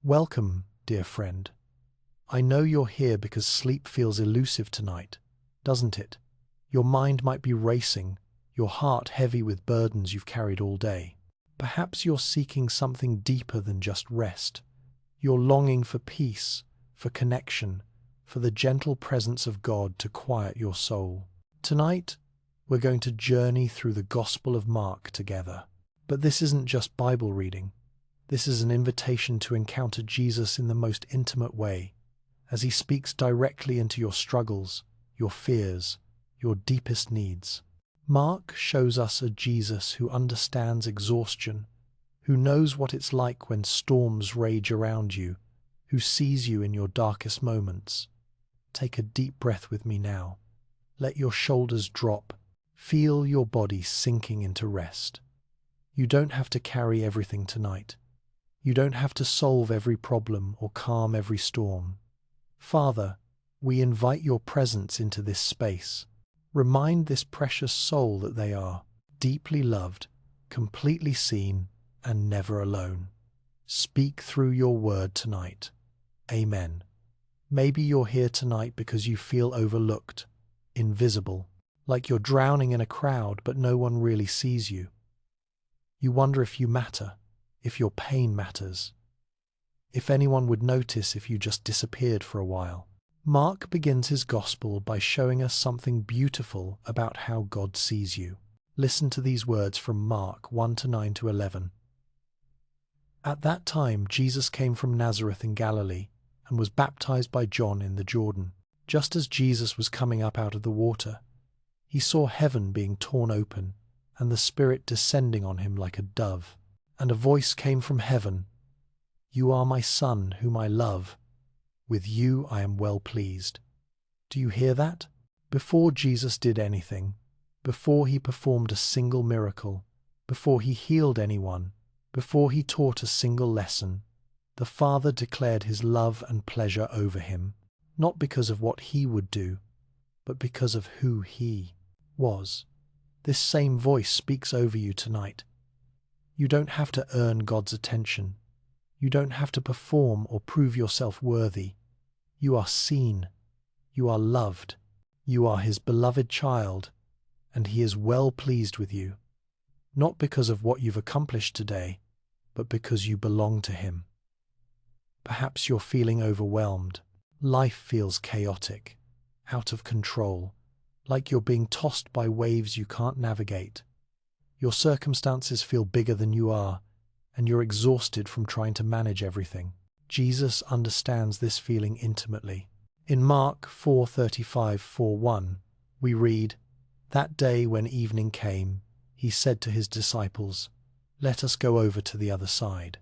Welcome, dear friend. I know you're here because sleep feels elusive tonight, doesn't it? Your mind might be racing, your heart heavy with burdens you've carried all day. Perhaps you're seeking something deeper than just rest. You're longing for peace, for connection, for the gentle presence of God to quiet your soul. Tonight, we're going to journey through the Gospel of Mark together. But this isn't just Bible reading. This is an invitation to encounter Jesus in the most intimate way, as he speaks directly into your struggles, your fears, your deepest needs. Mark shows us a Jesus who understands exhaustion, who knows what it's like when storms rage around you, who sees you in your darkest moments. Take a deep breath with me now. Let your shoulders drop. Feel your body sinking into rest. You don't have to carry everything tonight. You don't have to solve every problem or calm every storm. Father, we invite your presence into this space. Remind this precious soul that they are deeply loved, completely seen, and never alone. Speak through your word tonight. Amen. Maybe you're here tonight because you feel overlooked, invisible, like you're drowning in a crowd but no one really sees you. You wonder if you matter, if your pain matters, if anyone would notice if you just disappeared for a while. Mark begins his gospel by showing us something beautiful about how God sees you. Listen to these words from Mark 1-9-11. At that time, Jesus came from Nazareth in Galilee and was baptized by John in the Jordan. Just as Jesus was coming up out of the water, he saw heaven being torn open and the Spirit descending on him like a dove. And a voice came from heaven, "You are my Son, whom I love. With you I am well pleased." Do you hear that? Before Jesus did anything, before he performed a single miracle, before he healed anyone, before he taught a single lesson, the Father declared his love and pleasure over him, not because of what he would do, but because of who he was. This same voice speaks over you tonight. You don't have to earn God's attention. You don't have to perform or prove yourself worthy. You are seen. You are loved. You are his beloved child, and he is well pleased with you, not because of what you've accomplished today, but because you belong to him. Perhaps you're feeling overwhelmed. Life feels chaotic, out of control, like you're being tossed by waves you can't navigate. Your circumstances feel bigger than you are, and you're exhausted from trying to manage everything. Jesus understands this feeling intimately. In Mark 4:35-41, we read, "That day when evening came, he said to his disciples, 'Let us go over to the other side.'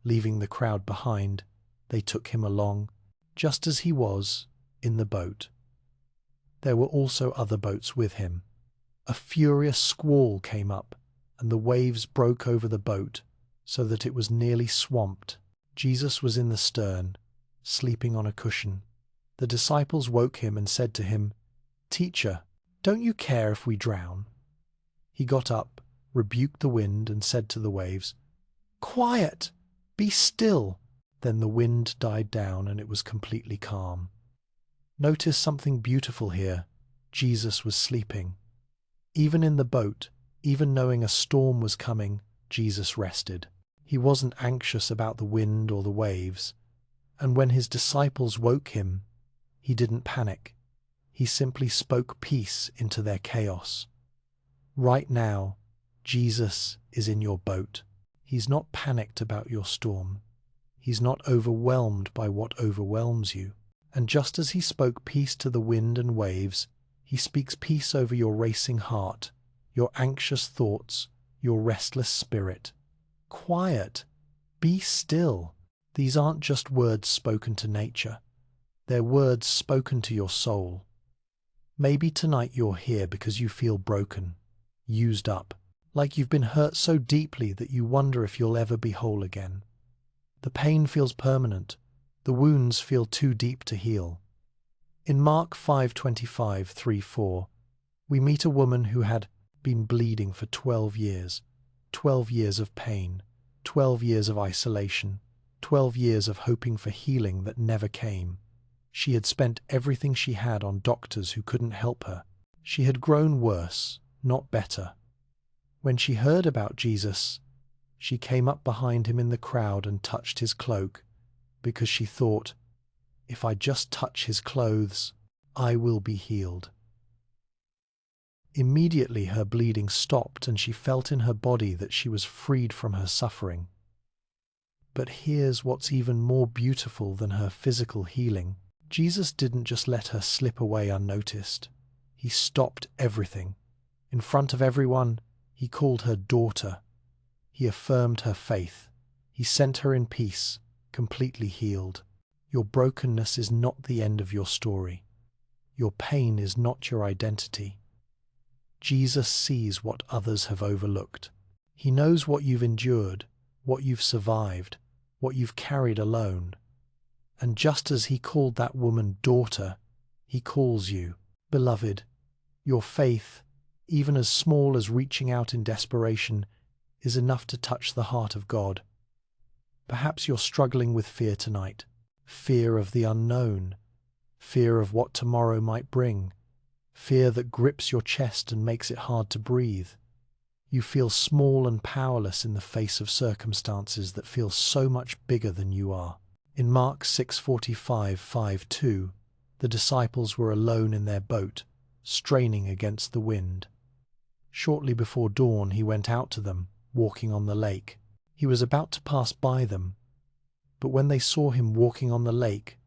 Leaving the crowd behind, they took him along, just as he was, in the boat. There were also other boats with him. A furious squall came up, and the waves broke over the boat, so that it was nearly swamped. Jesus was in the stern, sleeping on a cushion. The disciples woke him and said to him, 'Teacher, don't you care if we drown?' He got up, rebuked the wind, and said to the waves, 'Quiet! Be still!' Then the wind died down and it was completely calm. Notice something beautiful here. Jesus was sleeping. Even in the boat, even knowing a storm was coming, Jesus rested. He wasn't anxious about the wind or the waves. And when his disciples woke him, he didn't panic. He simply spoke peace into their chaos. Right now, Jesus is in your boat. He's not panicked about your storm. He's not overwhelmed by what overwhelms you. And just as he spoke peace to the wind and waves, he speaks peace over your racing heart, your anxious thoughts, your restless spirit. Quiet. Be still. These aren't just words spoken to nature. They're words spoken to your soul. Maybe tonight you're here because you feel broken, used up, like you've been hurt so deeply that you wonder if you'll ever be whole again. The pain feels permanent. The wounds feel too deep to heal. In Mark 5:25-4, we meet a woman who had been bleeding for 12 years, 12 years of pain, 12 years of isolation, 12 years of hoping for healing that never came. She had spent everything she had on doctors who couldn't help her. She had grown worse, not better. When she heard about Jesus, she came up behind him in the crowd and touched his cloak, because she thought, if I just touch his clothes, I will be healed. Immediately her bleeding stopped and she felt in her body that she was freed from her suffering. But here's what's even more beautiful than her physical healing. Jesus didn't just let her slip away unnoticed. He stopped everything. In front of everyone, he called her daughter. He affirmed her faith. He sent her in peace, completely healed. Your brokenness is not the end of your story. Your pain is not your identity. Jesus sees what others have overlooked. He knows what you've endured, what you've survived, what you've carried alone. And just as he called that woman daughter, he calls you, beloved. Your faith, even as small as reaching out in desperation, is enough to touch the heart of God. Perhaps you're struggling with fear tonight, fear of the unknown, fear of what tomorrow might bring, fear that grips your chest and makes it hard to breathe. You feel small and powerless in the face of circumstances that feel so much bigger than you are. In Mark 6:45-5:2, the disciples were alone in their boat, straining against the wind. Shortly before dawn, he went out to them, walking on the lake. He was about to pass by them, but when they saw him walking on the lake,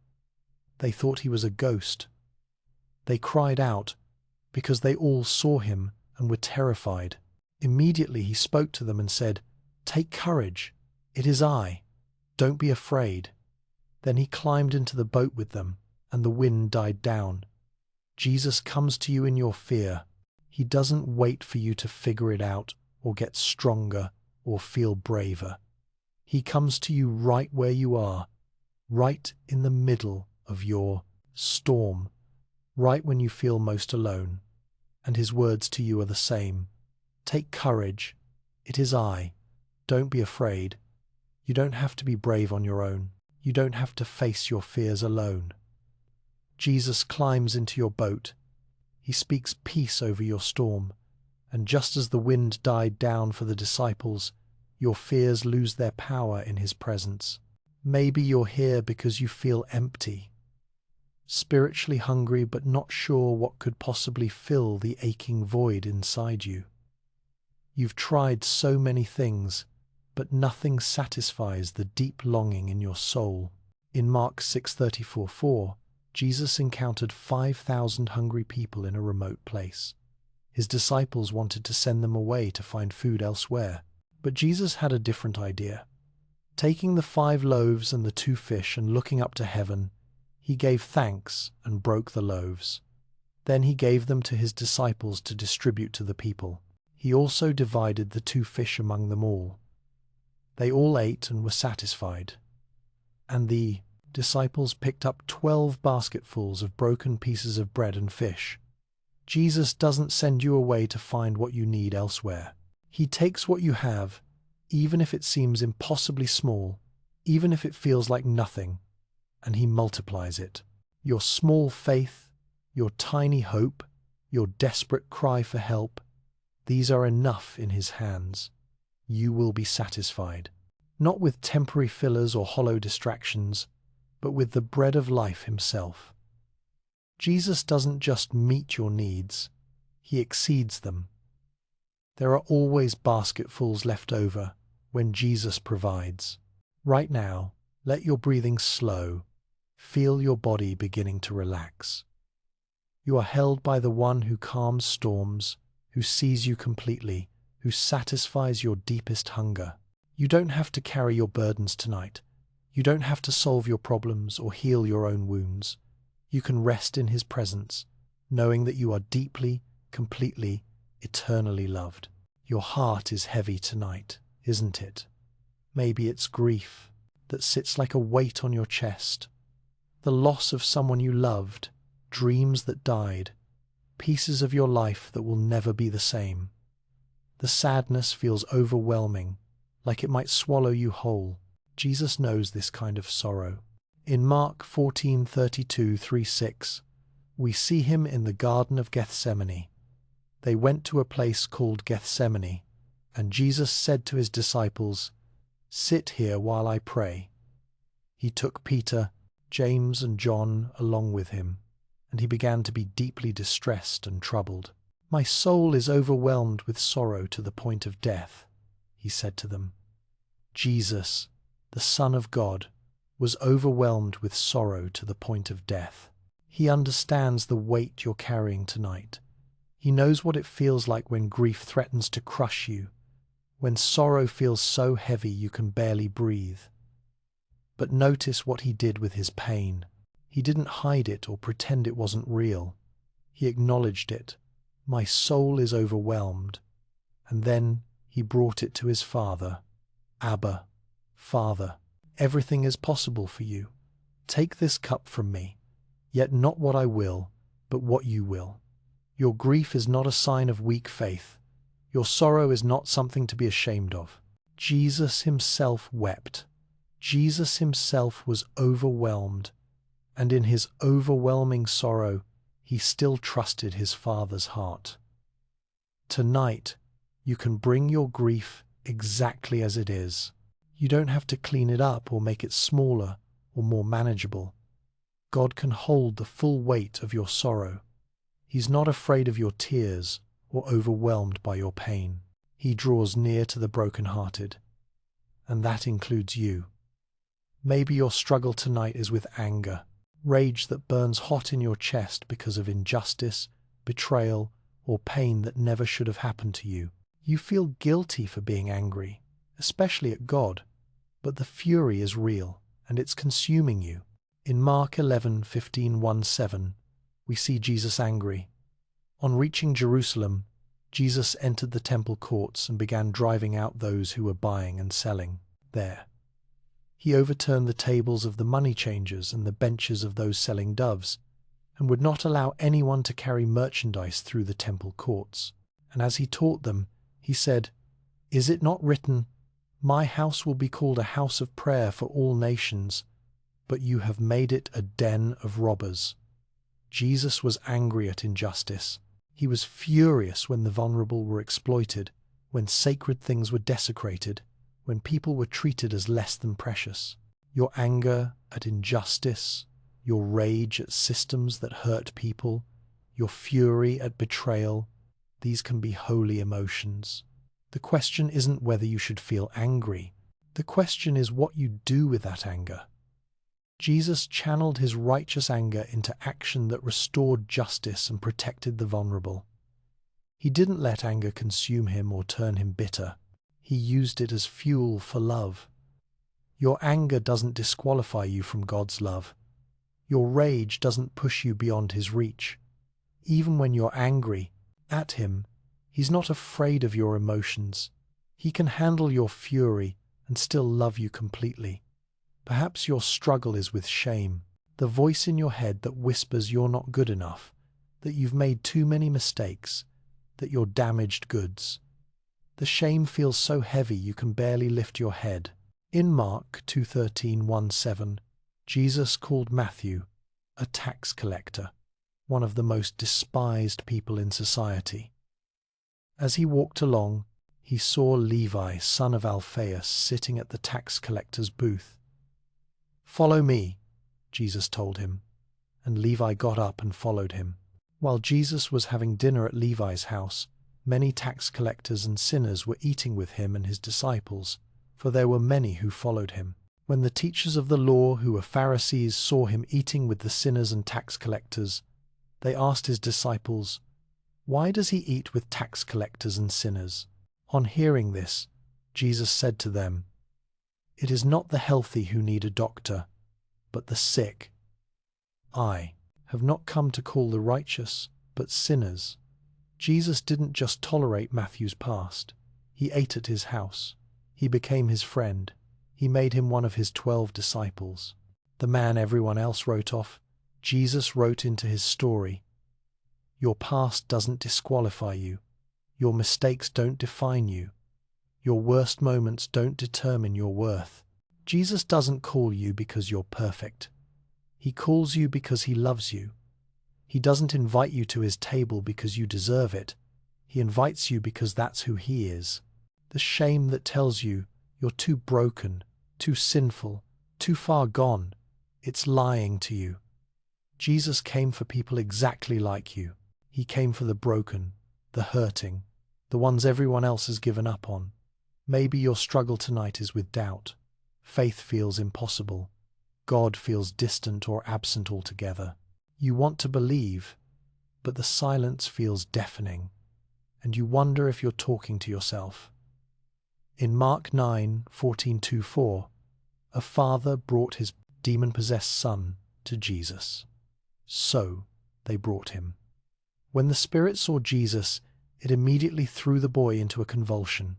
they thought he was a ghost. They cried out because they all saw him and were terrified. Immediately he spoke to them and said, "Take courage, it is I. Don't be afraid." Then he climbed into the boat with them, and the wind died down. Jesus comes to you in your fear. He doesn't wait for you to figure it out or get stronger or feel braver. He comes to you right where you are, right in the middle of your storm, right when you feel most alone. And his words to you are the same. Take courage. It is I. Don't be afraid. You don't have to be brave on your own. You don't have to face your fears alone. Jesus climbs into your boat. He speaks peace over your storm. And just as the wind died down for the disciples, your fears lose their power in his presence. Maybe you're here because you feel empty, spiritually hungry but not sure what could possibly fill the aching void inside you. You've tried so many things, but nothing satisfies the deep longing in your soul. In Mark 6:34-4, Jesus encountered 5,000 hungry people in a remote place. His disciples wanted to send them away to find food elsewhere, but Jesus had a different idea. Taking the 5 loaves and the 2 fish and looking up to heaven, he gave thanks and broke the loaves. Then he gave them to his disciples to distribute to the people. He also divided the 2 fish among them all. They all ate and were satisfied. And the disciples picked up 12 basketfuls of broken pieces of bread and fish. Jesus doesn't send you away to find what you need elsewhere. He takes what you have, even if it seems impossibly small, even if it feels like nothing, and he multiplies it. Your small faith, your tiny hope, your desperate cry for help, these are enough in his hands. You will be satisfied, not with temporary fillers or hollow distractions, but with the bread of life himself. Jesus doesn't just meet your needs, he exceeds them. There are always basketfuls left over when Jesus provides. Right now, let your breathing slow. Feel your body beginning to relax. You are held by the one who calms storms, who sees you completely, who satisfies your deepest hunger. You don't have to carry your burdens tonight. You don't have to solve your problems or heal your own wounds. You can rest in his presence, knowing that you are deeply, completely, eternally loved. Your heart is heavy tonight, isn't it? Maybe it's grief that sits like a weight on your chest, the loss of someone you loved, dreams that died, pieces of your life that will never be the same. The sadness feels overwhelming, like it might swallow you whole. Jesus knows this kind of sorrow. In Mark 14:32-36, we see him in the Garden of Gethsemane. They went to a place called Gethsemane, and Jesus said to his disciples, "Sit here while I pray." He took Peter, James, and John along with him, and he began to be deeply distressed and troubled. "My soul is overwhelmed with sorrow to the point of death," he said to them. Jesus, the Son of God, was overwhelmed with sorrow to the point of death. He understands the weight you're carrying tonight. He knows what it feels like when grief threatens to crush you, when sorrow feels so heavy you can barely breathe. But notice what he did with his pain. He didn't hide it or pretend it wasn't real. He acknowledged it. "My soul is overwhelmed." And then he brought it to his Father. "Abba, Father, everything is possible for you. Take this cup from me, yet not what I will, but what you will." Your grief is not a sign of weak faith. Your sorrow is not something to be ashamed of. Jesus himself wept. Jesus himself was overwhelmed, and in his overwhelming sorrow, he still trusted his Father's heart. Tonight, you can bring your grief exactly as it is. You don't have to clean it up or make it smaller or more manageable. God can hold the full weight of your sorrow. He's not afraid of your tears or overwhelmed by your pain. He draws near to the brokenhearted, and that includes you. Maybe your struggle tonight is with anger, rage that burns hot in your chest because of injustice, betrayal, or pain that never should have happened to you. You feel guilty for being angry, especially at God, but the fury is real, and it's consuming you. In Mark 11:15-17, we see Jesus angry. On reaching Jerusalem, Jesus entered the temple courts and began driving out those who were buying and selling there. He overturned the tables of the money changers and the benches of those selling doves, and would not allow anyone to carry merchandise through the temple courts. And as he taught them, he said, "Is it not written, 'My house will be called a house of prayer for all nations,' but you have made it a den of robbers." Jesus was angry at injustice. He was furious when the vulnerable were exploited, when sacred things were desecrated, when people were treated as less than precious. Your anger at injustice, your rage at systems that hurt people, your fury at betrayal, these can be holy emotions. The question isn't whether you should feel angry. The question is what you do with that anger. Jesus channeled his righteous anger into action that restored justice and protected the vulnerable. He didn't let anger consume him or turn him bitter. He used it as fuel for love. Your anger doesn't disqualify you from God's love. Your rage doesn't push you beyond his reach. Even when you're angry at him, he's not afraid of your emotions. He can handle your fury and still love you completely. Perhaps your struggle is with shame, the voice in your head that whispers you're not good enough, that you've made too many mistakes, that you're damaged goods. The shame feels so heavy you can barely lift your head. In Mark 2:13-17, Jesus called Matthew a tax collector, one of the most despised people in society. As he walked along, he saw Levi, son of Alphaeus, sitting at the tax collector's booth. "Follow me," Jesus told him, and Levi got up and followed him. While Jesus was having dinner at Levi's house, many tax collectors and sinners were eating with him and his disciples, for there were many who followed him. When the teachers of the law, who were Pharisees, saw him eating with the sinners and tax collectors, they asked his disciples, "Why does he eat with tax collectors and sinners?" On hearing this, Jesus said to them, "It is not the healthy who need a doctor, but the sick. I have not come to call the righteous, but sinners." Jesus didn't just tolerate Matthew's past. He ate at his house. He became his friend. He made him one of his 12 disciples. The man everyone else wrote off, Jesus wrote into his story. Your past doesn't disqualify you. Your mistakes don't define you. Your worst moments don't determine your worth. Jesus doesn't call you because you're perfect. He calls you because he loves you. He doesn't invite you to his table because you deserve it. He invites you because that's who he is. The shame that tells you you're too broken, too sinful, too far gone, it's lying to you. Jesus came for people exactly like you. He came for the broken, the hurting, the ones everyone else has given up on. Maybe your struggle tonight is with doubt. Faith feels impossible. God feels distant or absent altogether. You want to believe, but the silence feels deafening, and you wonder if you're talking to yourself. In Mark 9:14-4, a father brought his demon-possessed son to Jesus. So they brought him. When the spirit saw Jesus, it immediately threw the boy into a convulsion.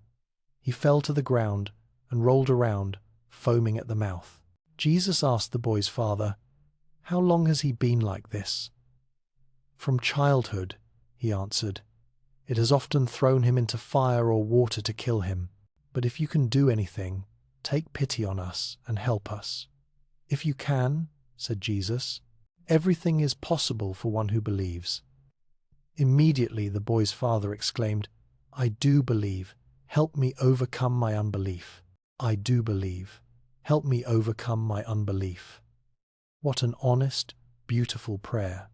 He fell to the ground and rolled around, foaming at the mouth. Jesus asked the boy's father, "How long has he been like this?" "From childhood," he answered. "It has often thrown him into fire or water to kill him. But if you can do anything, take pity on us and help us." "If you can," said Jesus, "everything is possible for one who believes." Immediately the boy's father exclaimed, "I do believe. Help me overcome my unbelief. I do believe. Help me overcome my unbelief." What an honest, beautiful prayer.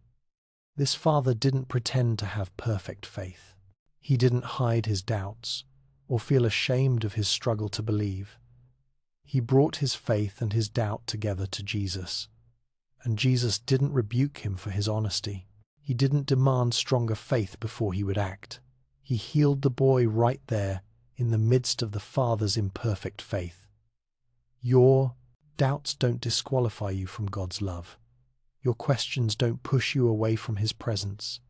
This father didn't pretend to have perfect faith. He didn't hide his doubts or feel ashamed of his struggle to believe. He brought his faith and his doubt together to Jesus. And Jesus didn't rebuke him for his honesty. He didn't demand stronger faith before he would act. He healed the boy right there in the midst of the father's imperfect faith. Your doubts don't disqualify you from God's love. Your questions don't push you away from his presence.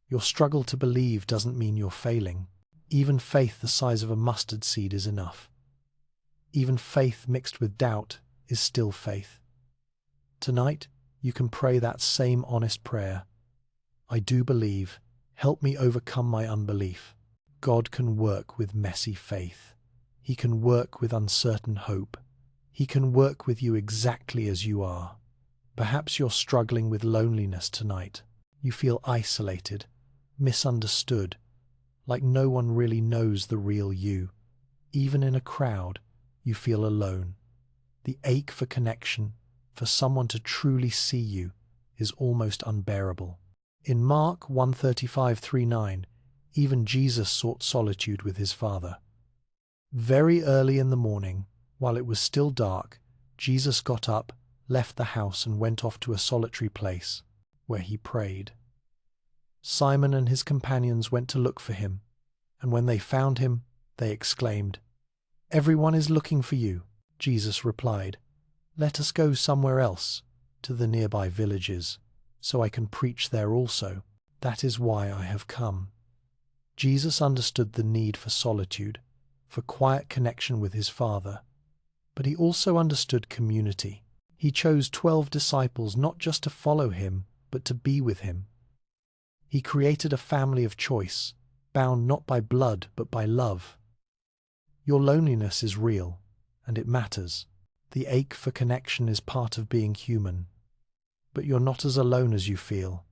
Your struggle to believe doesn't mean you're failing. Even faith the size of a mustard seed is enough. Even faith mixed with doubt is still faith. Tonight, you can pray that same honest prayer. I do believe. Help me overcome my unbelief. God can work with messy faith. He can work with uncertain hope. He can work with you exactly as you are. Perhaps you're struggling with loneliness tonight. You feel isolated, misunderstood, like no one really knows the real you. Even in a crowd, you feel alone. The ache for connection, for someone to truly see you, is almost unbearable. In Mark 1:35-39, even Jesus sought solitude with his Father. Very early in the morning, while it was still dark, Jesus got up, left the house and went off to a solitary place, where he prayed. Simon and his companions went to look for him, and when they found him, they exclaimed, "Everyone is looking for you." Jesus replied, "Let us go somewhere else, to the nearby villages, so I can preach there also. That is why I have come." Jesus understood the need for solitude, for quiet connection with his Father, but he also understood community. He chose 12 disciples not just to follow him, but to be with him. He created a family of choice, bound not by blood but by love. Your loneliness is real, and it matters. The ache for connection is part of being human. But you're not as alone as you feel.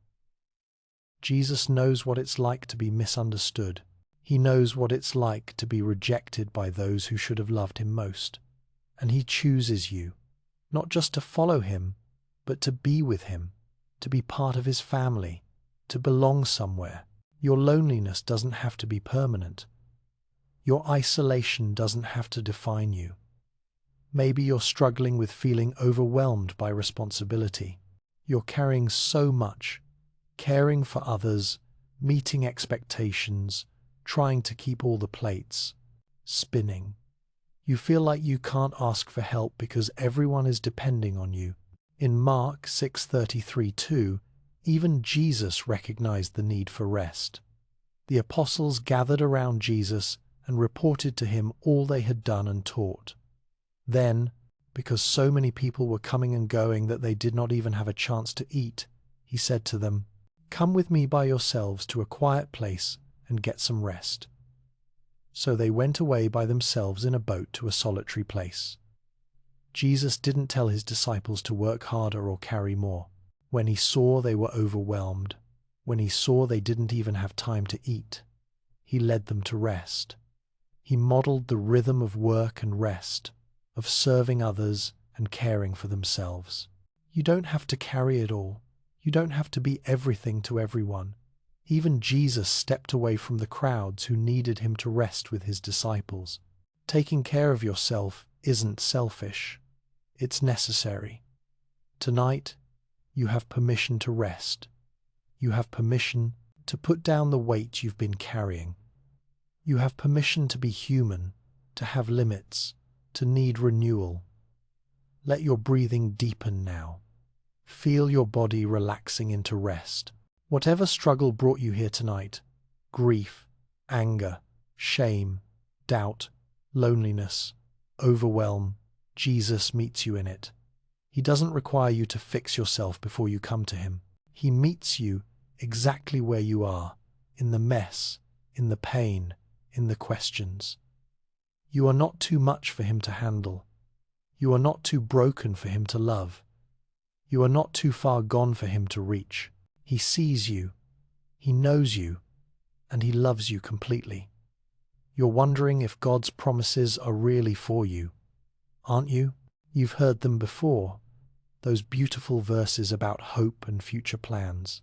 Jesus knows what it's like to be misunderstood. He knows what it's like to be rejected by those who should have loved him most. And he chooses you, not just to follow him, but to be with him, to be part of his family, to belong somewhere. Your loneliness doesn't have to be permanent. Your isolation doesn't have to define you. Maybe you're struggling with feeling overwhelmed by responsibility. You're carrying so much, caring for others, meeting expectations, trying to keep all the plates spinning. You feel like you can't ask for help because everyone is depending on you. In Mark 6:33-2, even Jesus recognized the need for rest. The apostles gathered around Jesus and reported to him all they had done and taught. Then, because so many people were coming and going that they did not even have a chance to eat, he said to them, "Come with me by yourselves to a quiet place and get some rest." So they went away by themselves in a boat to a solitary place. Jesus didn't tell his disciples to work harder or carry more. When he saw they were overwhelmed, when he saw they didn't even have time to eat, he led them to rest. He modeled the rhythm of work and rest, of serving others and caring for themselves. You don't have to carry it all. You don't have to be everything to everyone. Even Jesus stepped away from the crowds who needed him to rest with his disciples. Taking care of yourself isn't selfish. It's necessary. Tonight, you have permission to rest. You have permission to put down the weight you've been carrying. You have permission to be human, to have limits, to need renewal. Let your breathing deepen now. Feel your body relaxing into rest. Whatever struggle brought you here tonight, grief, anger, shame, doubt, loneliness, overwhelm, Jesus meets you in it. He doesn't require you to fix yourself before you come to him. He meets you exactly where you are, in the mess, in the pain, in the questions. You are not too much for him to handle. You are not too broken for him to love. You are not too far gone for him to reach. He sees you, he knows you, and he loves you completely. You're wondering if God's promises are really for you, aren't you? You've heard them before, those beautiful verses about hope and future plans.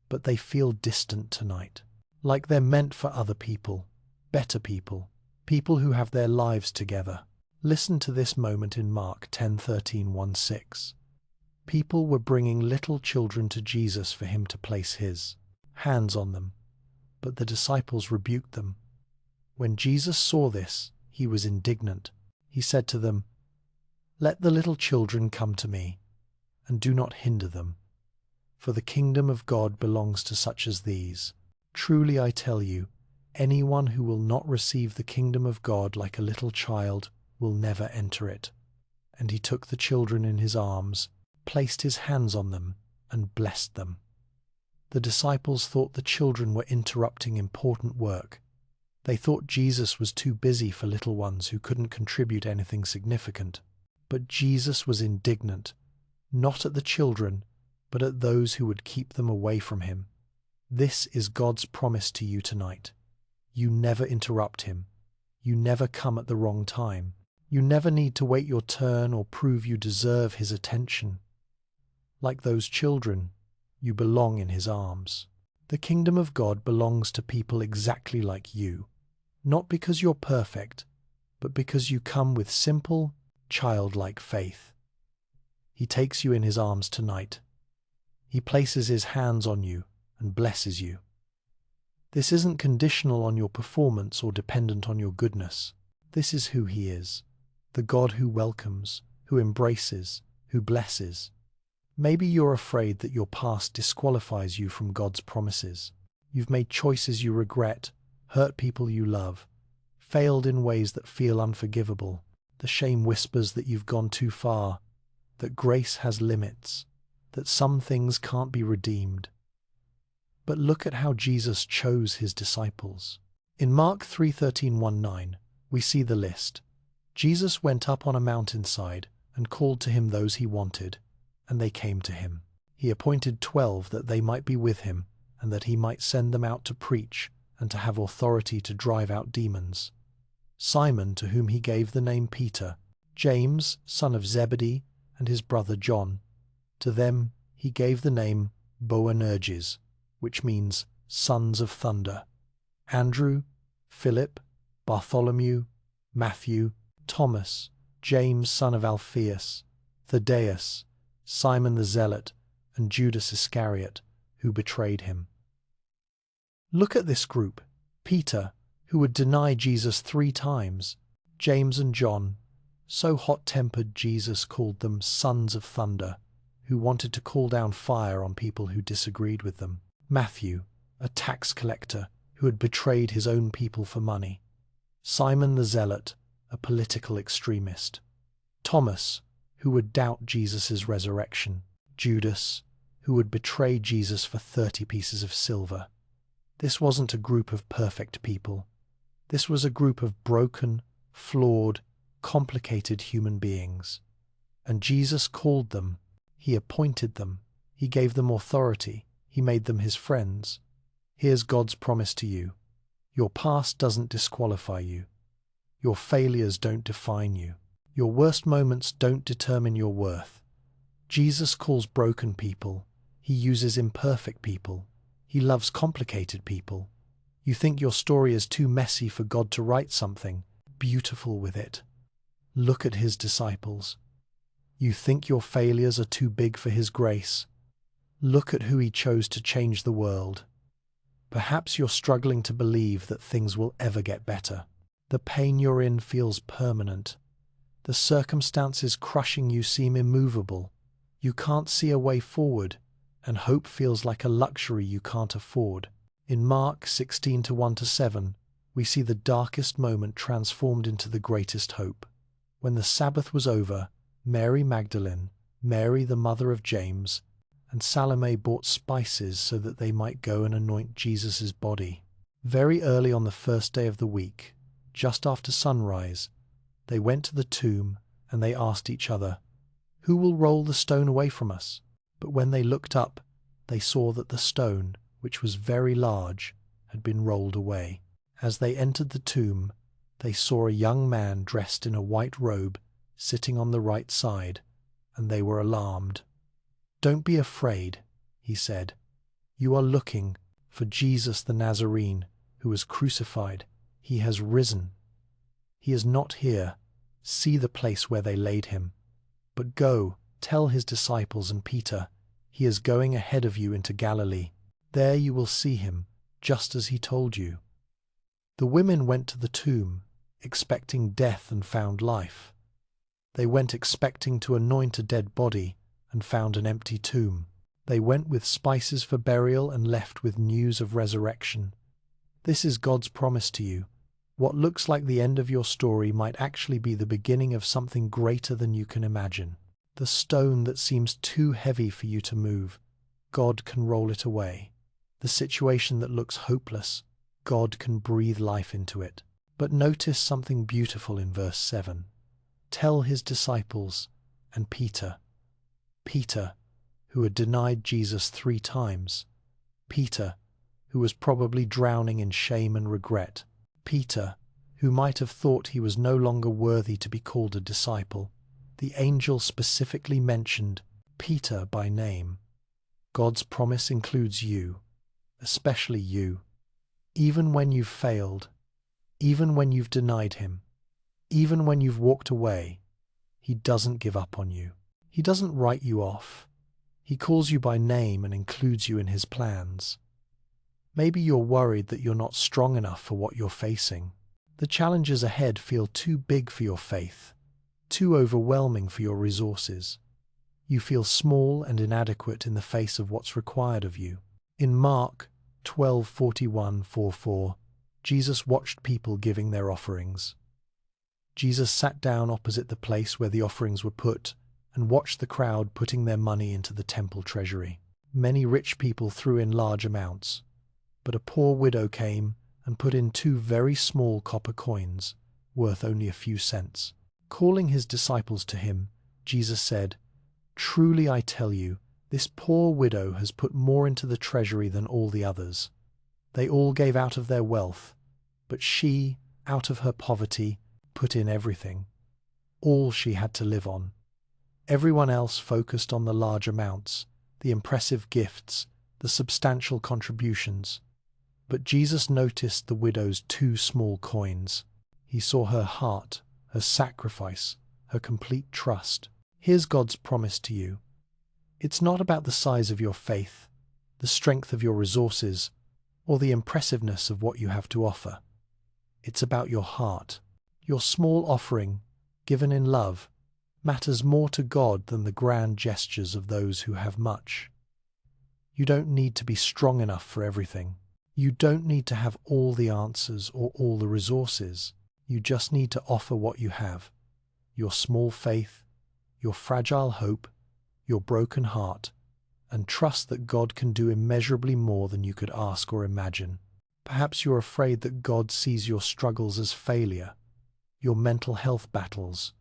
But they feel distant tonight, like they're meant for other people, better people, people who have their lives together. Listen to this moment in Mark 10:13-16. People were bringing little children to Jesus for him to place his hands on them, but the disciples rebuked them. When Jesus saw this, he was indignant. He said to them, "Let the little children come to me, and do not hinder them, for the kingdom of God belongs to such as these. Truly I tell you, anyone who will not receive the kingdom of God like a little child will never enter it." And he took the children in his arms, placed his hands on them, and blessed them. The disciples thought the children were interrupting important work. They thought Jesus was too busy for little ones who couldn't contribute anything significant. But Jesus was indignant, not at the children, but at those who would keep them away from him. This is God's promise to you tonight. You never interrupt him. You never come at the wrong time. You never need to wait your turn or prove you deserve his attention. Like those children, you belong in his arms. The kingdom of God belongs to people exactly like you, not because you're perfect, but because you come with simple, childlike faith. He takes you in his arms tonight. He places his hands on you and blesses you. This isn't conditional on your performance or dependent on your goodness. This is who he is, the God who welcomes, who embraces, who blesses. Maybe you're afraid that your past disqualifies you from God's promises. You've made choices you regret, hurt people you love, failed in ways that feel unforgivable. The shame whispers that you've gone too far, that grace has limits, that some things can't be redeemed. But look at how Jesus chose his disciples. In Mark 3:13-19, we see the list. Jesus went up on a mountainside and called to him those he wanted, and they came to him. He appointed 12 that they might be with him, and that he might send them out to preach and to have authority to drive out demons. Simon, to whom he gave the name Peter, James, son of Zebedee, and his brother John. To them he gave the name Boanerges, which means sons of thunder. Andrew, Philip, Bartholomew, Matthew, Thomas, James, son of Alphaeus, Thaddeus, Simon the Zealot, and Judas Iscariot, who betrayed him. Look at this group: Peter, who would deny Jesus 3 times, James and John, so hot-tempered Jesus called them sons of thunder, who wanted to call down fire on people who disagreed with them. Matthew, a tax collector who had betrayed his own people for money. Simon the Zealot, a political extremist. Thomas, who would doubt Jesus' resurrection. Judas, who would betray Jesus for 30 pieces of silver. This wasn't a group of perfect people. This was a group of broken, flawed, complicated human beings. And Jesus called them. He appointed them. He gave them authority. He made them his friends. Here's God's promise to you. Your past doesn't disqualify you. Your failures don't define you. Your worst moments don't determine your worth. Jesus calls broken people. He uses imperfect people. He loves complicated people. You think your story is too messy for God to write something beautiful with it. Look at his disciples. You think your failures are too big for his grace. Look at who he chose to change the world. Perhaps you're struggling to believe that things will ever get better. The pain you're in feels permanent. The circumstances crushing you seem immovable. You can't see a way forward, and hope feels like a luxury you can't afford. In Mark 16:1-7, we see the darkest moment transformed into the greatest hope. When the Sabbath was over, Mary Magdalene, Mary the mother of James, and Salome bought spices so that they might go and anoint Jesus' body. Very early on the first day of the week, just after sunrise, they went to the tomb and they asked each other, "Who will roll the stone away from us?" But when they looked up, they saw that the stone, which was very large, had been rolled away. As they entered the tomb, they saw a young man dressed in a white robe sitting on the right side, and they were alarmed. "Don't be afraid," he said. "You are looking for Jesus the Nazarene, who was crucified. He has risen. He is not here. See the place where they laid him. But go, tell his disciples and Peter, he is going ahead of you into Galilee. There you will see him, just as he told you." The women went to the tomb, expecting death and found life. They went expecting to anoint a dead body and found an empty tomb. They went with spices for burial and left with news of resurrection. This is God's promise to you. What looks like the end of your story might actually be the beginning of something greater than you can imagine. The stone that seems too heavy for you to move, God can roll it away. The situation that looks hopeless, God can breathe life into it. But notice something beautiful in verse 7. Tell his disciples and Peter. Peter, who had denied Jesus 3 times. Peter, who was probably drowning in shame and regret. Peter, who might have thought he was no longer worthy to be called a disciple. The angel specifically mentioned Peter by name. God's promise includes you, especially you. Even when you've failed, even when you've denied him, even when you've walked away, he doesn't give up on you. He doesn't write you off. He calls you by name and includes you in his plans. Maybe you're worried that you're not strong enough for what you're facing. The challenges ahead feel too big for your faith, too overwhelming for your resources. You feel small and inadequate in the face of what's required of you. In Mark 12:41-44, Jesus watched people giving their offerings. Jesus sat down opposite the place where the offerings were put and watched the crowd putting their money into the temple treasury. Many rich people threw in large amounts, but a poor widow came and put in 2 very small copper coins, worth only a few cents. Calling his disciples to him, Jesus said, "Truly I tell you, this poor widow has put more into the treasury than all the others. They all gave out of their wealth, but she, out of her poverty, put in everything, all she had to live on. Everyone else focused on the large amounts, the impressive gifts, the substantial contributions. But Jesus noticed the widow's 2 small coins. He saw her heart, her sacrifice, her complete trust. Here's God's promise to you. It's not about the size of your faith, the strength of your resources, or the impressiveness of what you have to offer. It's about your heart. Your small offering, given in love, matters more to God than the grand gestures of those who have much. You don't need to be strong enough for everything. You don't need to have all the answers or all the resources. You just need to offer what you have. Your small faith, your fragile hope, your broken heart, and trust that God can do immeasurably more than you could ask or imagine. Perhaps you're afraid that God sees your struggles as failure, your mental health battles,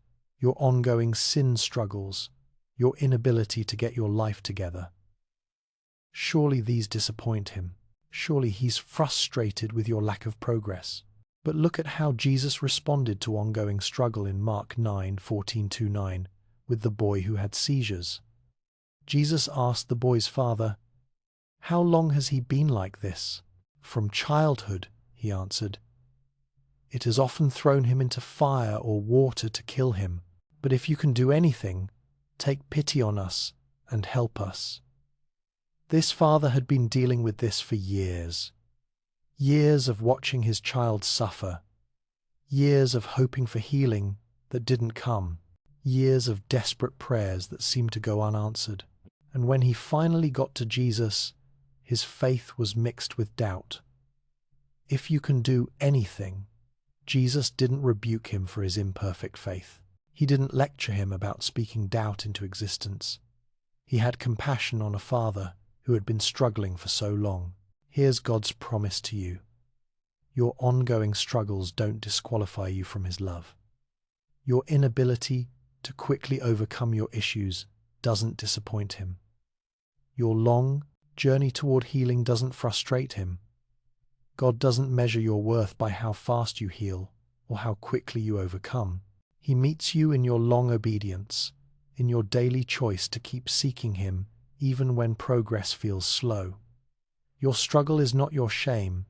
your ongoing sin struggles, your inability to get your life together. Surely these disappoint him. Surely he's frustrated with your lack of progress. But look at how Jesus responded to ongoing struggle in Mark 9:14-9 with the boy who had seizures. Jesus asked the boy's father, "How long has he been like this?" "From childhood," he answered. "It has often thrown him into fire or water to kill him. But if you can do anything, take pity on us and help us." This father had been dealing with this for years. Years of watching his child suffer. Years of hoping for healing that didn't come. Years of desperate prayers that seemed to go unanswered. And when he finally got to Jesus, his faith was mixed with doubt. If you can do anything, Jesus didn't rebuke him for his imperfect faith. He didn't lecture him about speaking doubt into existence. He had compassion on a father who had been struggling for so long. Here's God's promise to you. Your ongoing struggles don't disqualify you from his love. Your inability to quickly overcome your issues doesn't disappoint him. Your long journey toward healing doesn't frustrate him. God doesn't measure your worth by how fast you heal or how quickly you overcome. He meets you in your long obedience, in your daily choice to keep seeking him even when progress feels slow. Your struggle is not your shame.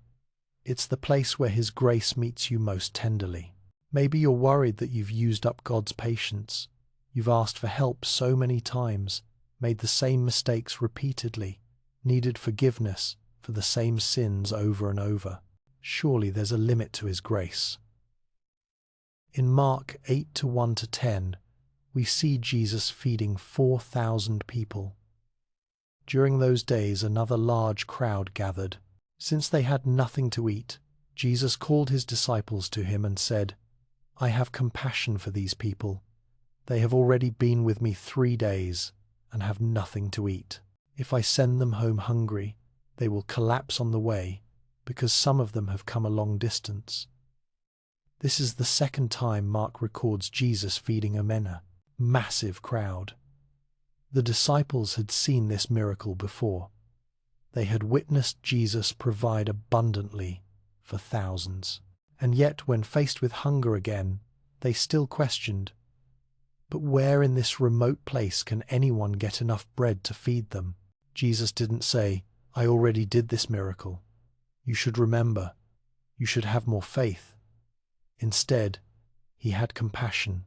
It's the place where his grace meets you most tenderly. Maybe you're worried that you've used up God's patience. You've asked for help so many times, made the same mistakes repeatedly, needed forgiveness for the same sins over and over. Surely there's a limit to his grace. In Mark 8:1-10, we see Jesus feeding 4,000 people. During those days, another large crowd gathered. Since they had nothing to eat, Jesus called his disciples to him and said, "I have compassion for these people. They have already been with me 3 days and have nothing to eat. If I send them home hungry, they will collapse on the way because some of them have come a long distance." This is the second time Mark records Jesus feeding a massive crowd. The disciples had seen this miracle before. They had witnessed Jesus provide abundantly for thousands. And yet, when faced with hunger again, they still questioned, "But where in this remote place can anyone get enough bread to feed them?" Jesus didn't say, "I already did this miracle. You should remember. You should have more faith." Instead, he had compassion.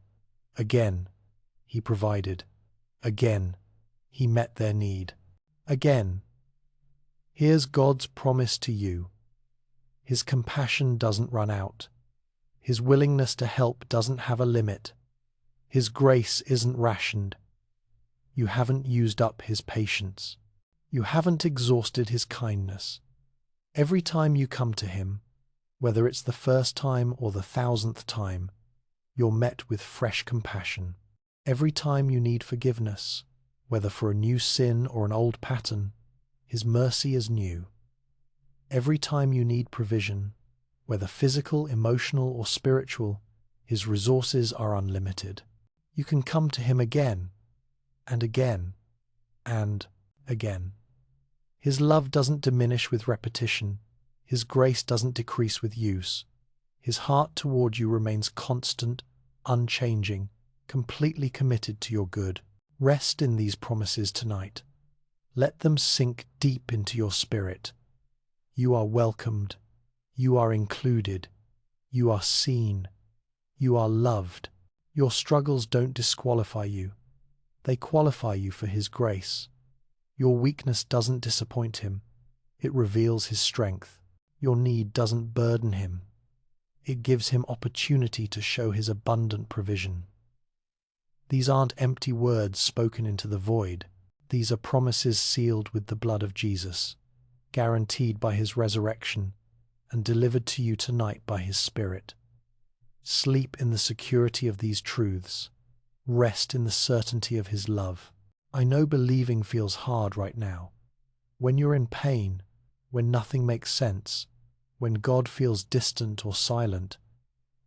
Again, he provided. Again, he met their need. Again, here's God's promise to you. His compassion doesn't run out. His willingness to help doesn't have a limit. His grace isn't rationed. You haven't used up his patience. You haven't exhausted his kindness. Every time you come to him, whether it's the first time or the 1,000th time, you're met with fresh compassion. Every time you need forgiveness, whether for a new sin or an old pattern, his mercy is new. Every time you need provision, whether physical, emotional, or spiritual, his resources are unlimited. You can come to him again, and again, and again. His love doesn't diminish with repetition. His grace doesn't decrease with use. His heart toward you remains constant, unchanging, completely committed to your good. Rest in these promises tonight. Let them sink deep into your spirit. You are welcomed. You are included. You are seen. You are loved. Your struggles don't disqualify you. They qualify you for his grace. Your weakness doesn't disappoint him. It reveals his strength. Your need doesn't burden him. It gives him opportunity to show his abundant provision. These aren't empty words spoken into the void. These are promises sealed with the blood of Jesus, guaranteed by his resurrection, and delivered to you tonight by his Spirit. Sleep in the security of these truths. Rest in the certainty of his love. I know believing feels hard right now. When you're in pain, when nothing makes sense, when God feels distant or silent,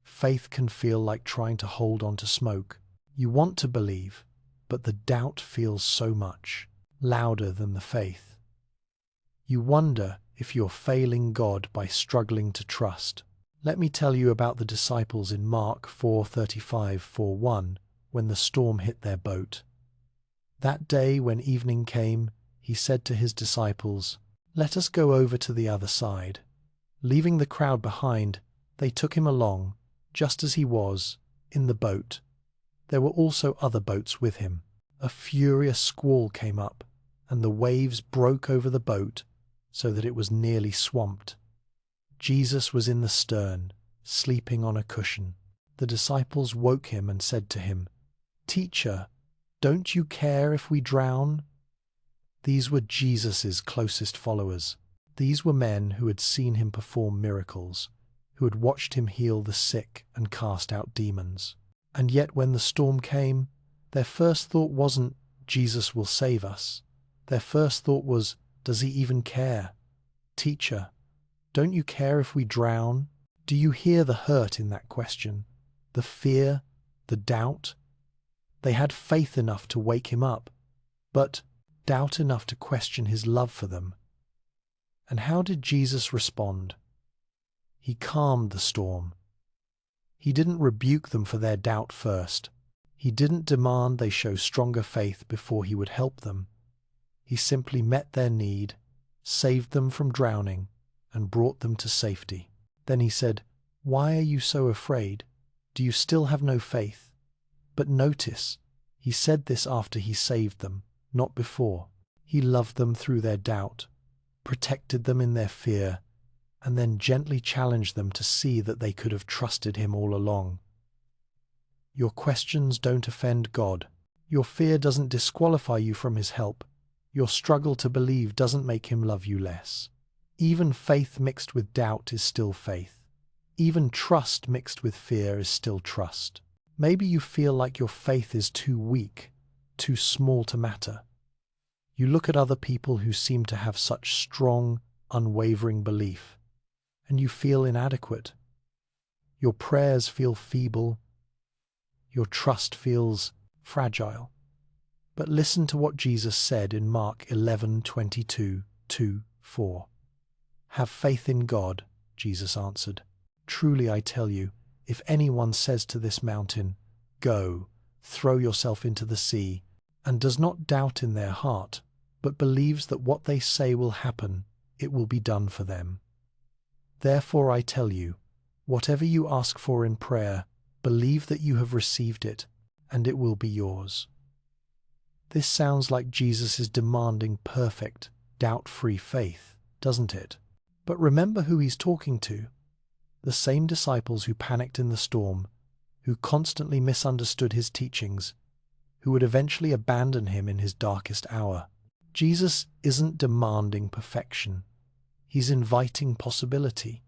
faith can feel like trying to hold on to smoke. You want to believe, but the doubt feels so much louder than the faith. You wonder if you're failing God by struggling to trust. Let me tell you about the disciples in Mark 4:35-41 when the storm hit their boat. That day when evening came, he said to his disciples, "Let us go over to the other side." Leaving the crowd behind, they took him along, just as he was, in the boat. There were also other boats with him. A furious squall came up, and the waves broke over the boat so that it was nearly swamped. Jesus was in the stern, sleeping on a cushion. The disciples woke him and said to him, "Teacher, don't you care if we drown?" These were Jesus' closest followers. These were men who had seen him perform miracles, who had watched him heal the sick and cast out demons. And yet when the storm came, their first thought wasn't, "Jesus will save us." Their first thought was, "Does he even care? Teacher, don't you care if we drown?" Do you hear the hurt in that question? The fear, the doubt? They had faith enough to wake him up, but doubt enough to question his love for them. And how did Jesus respond? He calmed the storm. He didn't rebuke them for their doubt first. He didn't demand they show stronger faith before he would help them. He simply met their need, saved them from drowning, and brought them to safety. Then he said, "Why are you so afraid? Do you still have no faith?" But notice, he said this after he saved them, not before. He loved them through their doubt, protected them in their fear, and then gently challenged them to see that they could have trusted him all along. Your questions don't offend God. Your fear doesn't disqualify you from his help. Your struggle to believe doesn't make him love you less. Even faith mixed with doubt is still faith. Even trust mixed with fear is still trust. Maybe you feel like your faith is too weak, too small to matter. You look at other people who seem to have such strong, unwavering belief, and you feel inadequate. Your prayers feel feeble. Your trust feels fragile. But listen to what Jesus said in Mark 11:22-4. "Have faith in God," Jesus answered. "Truly I tell you, if anyone says to this mountain, 'Go, throw yourself into the sea,' and does not doubt in their heart, but believes that what they say will happen, it will be done for them. Therefore I tell you, whatever you ask for in prayer, believe that you have received it, and it will be yours." This sounds like Jesus is demanding perfect, doubt-free faith, doesn't it? But remember who he's talking to. The same disciples who panicked in the storm, who constantly misunderstood his teachings, who would eventually abandon him in his darkest hour. Jesus isn't demanding perfection. He's inviting possibility.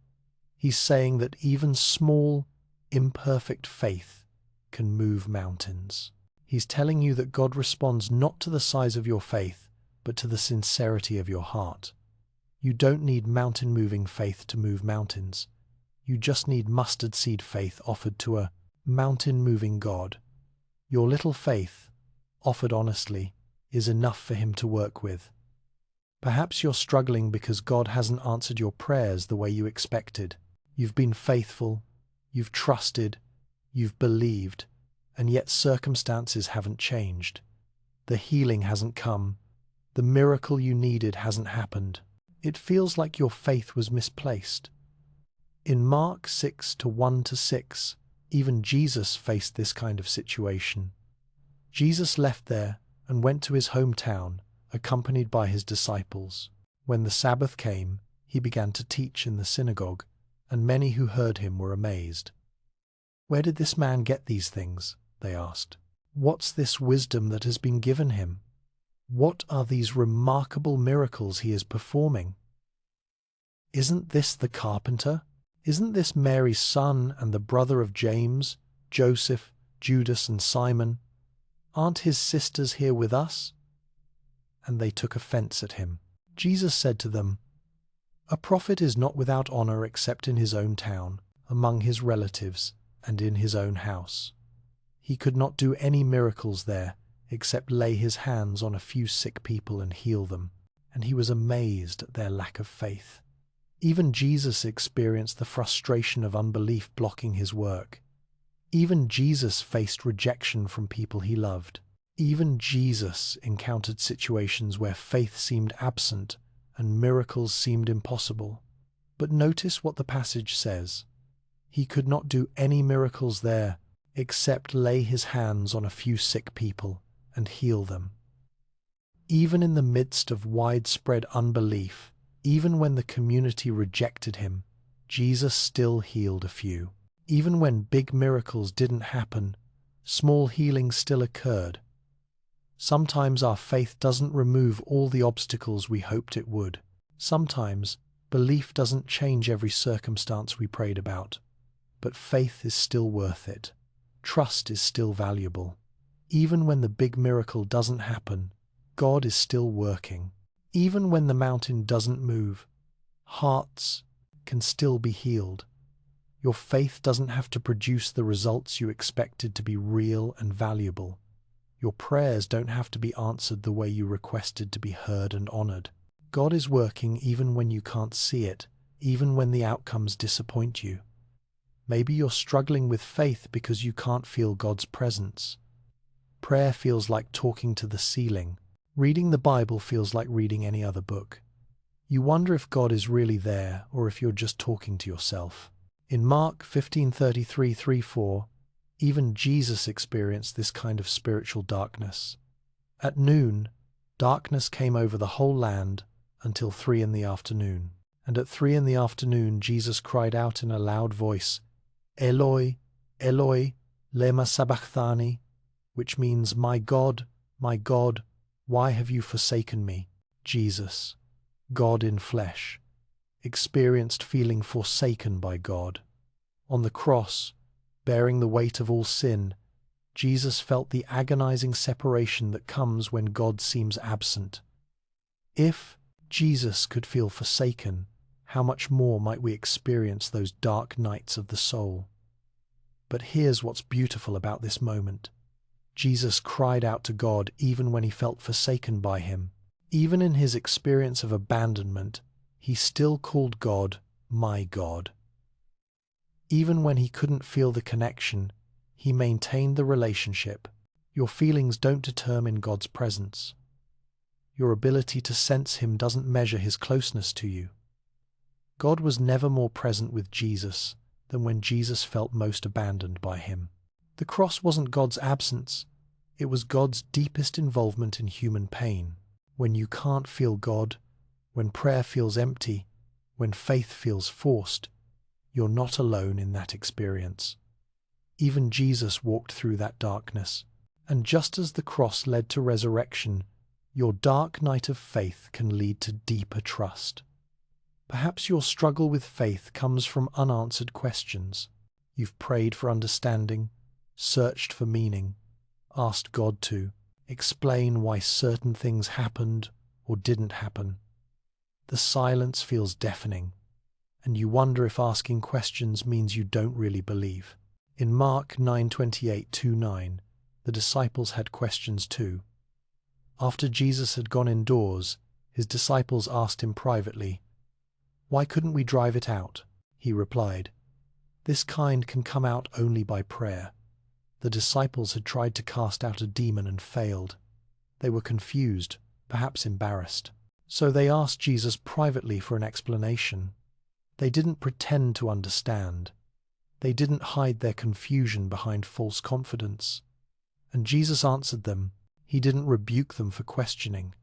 He's saying that even small, imperfect faith can move mountains. He's telling you that God responds not to the size of your faith, but to the sincerity of your heart. You don't need mountain-moving faith to move mountains. You just need mustard seed faith offered to a mountain-moving God. Your little faith, offered honestly, is enough for him to work with. Perhaps you're struggling because God hasn't answered your prayers the way you expected. You've been faithful, you've trusted, you've believed, and yet circumstances haven't changed. The healing hasn't come. The miracle you needed hasn't happened. It feels like your faith was misplaced. In Mark 6:1-6, even Jesus faced this kind of situation. Jesus left there and went to his hometown, accompanied by his disciples. When the Sabbath came, he began to teach in the synagogue, and many who heard him were amazed. "Where did this man get these things?" they asked. "What's this wisdom that has been given him? What are these remarkable miracles he is performing? Isn't this the carpenter? Isn't this Mary's son and the brother of James, Joseph, Judas, and Simon? Aren't his sisters here with us?" And they took offense at him. Jesus said to them, "A prophet is not without honor except in his own town, among his relatives, and in his own house." He could not do any miracles there except lay his hands on a few sick people and heal them, and he was amazed at their lack of faith. Even Jesus experienced the frustration of unbelief blocking his work. Even Jesus faced rejection from people he loved. Even Jesus encountered situations where faith seemed absent and miracles seemed impossible. But notice what the passage says. He could not do any miracles there except lay his hands on a few sick people and heal them. Even in the midst of widespread unbelief, even when the community rejected him, Jesus still healed a few. Even when big miracles didn't happen, small healings still occurred. Sometimes our faith doesn't remove all the obstacles we hoped it would. Sometimes belief doesn't change every circumstance we prayed about. But faith is still worth it. Trust is still valuable. Even when the big miracle doesn't happen, God is still working. Even when the mountain doesn't move, hearts can still be healed. Your faith doesn't have to produce the results you expected to be real and valuable. Your prayers don't have to be answered the way you requested to be heard and honored. God is working even when you can't see it, even when the outcomes disappoint you. Maybe you're struggling with faith because you can't feel God's presence. Prayer feels like talking to the ceiling. Reading the Bible feels like reading any other book. You wonder if God is really there or if you're just talking to yourself. In Mark 15:33-34, even Jesus experienced this kind of spiritual darkness. At noon, darkness came over the whole land until 3 in the afternoon. And at 3 in the afternoon, Jesus cried out in a loud voice, Eloi, Eloi, lema sabachthani, which means, my God, why have you forsaken me? Jesus, God in flesh, experienced feeling forsaken by God. On the cross, bearing the weight of all sin, Jesus felt the agonizing separation that comes when God seems absent. If Jesus could feel forsaken, how much more might we experience those dark nights of the soul? But here's what's beautiful about this moment. Jesus cried out to God even when he felt forsaken by him. Even in his experience of abandonment, he still called God, my God. Even when he couldn't feel the connection, he maintained the relationship. Your feelings don't determine God's presence. Your ability to sense him doesn't measure his closeness to you. God was never more present with Jesus than when Jesus felt most abandoned by him. The cross wasn't God's absence. It was God's deepest involvement in human pain. When you can't feel God, when prayer feels empty, when faith feels forced, you're not alone in that experience. Even Jesus walked through that darkness. And just as the cross led to resurrection, your dark night of faith can lead to deeper trust. Perhaps your struggle with faith comes from unanswered questions. You've prayed for understanding, searched for meaning, asked God to explain why certain things happened or didn't happen. The silence feels deafening, and you wonder if asking questions means you don't really believe. In Mark 9:28-9, the disciples had questions too. After Jesus had gone indoors, his disciples asked him privately, "Why couldn't we drive it out?" He replied, "This kind can come out only by prayer." The disciples had tried to cast out a demon and failed. They were confused, perhaps embarrassed. So they asked Jesus privately for an explanation. They didn't pretend to understand. They didn't hide their confusion behind false confidence. And Jesus answered them. He didn't rebuke them for questioning.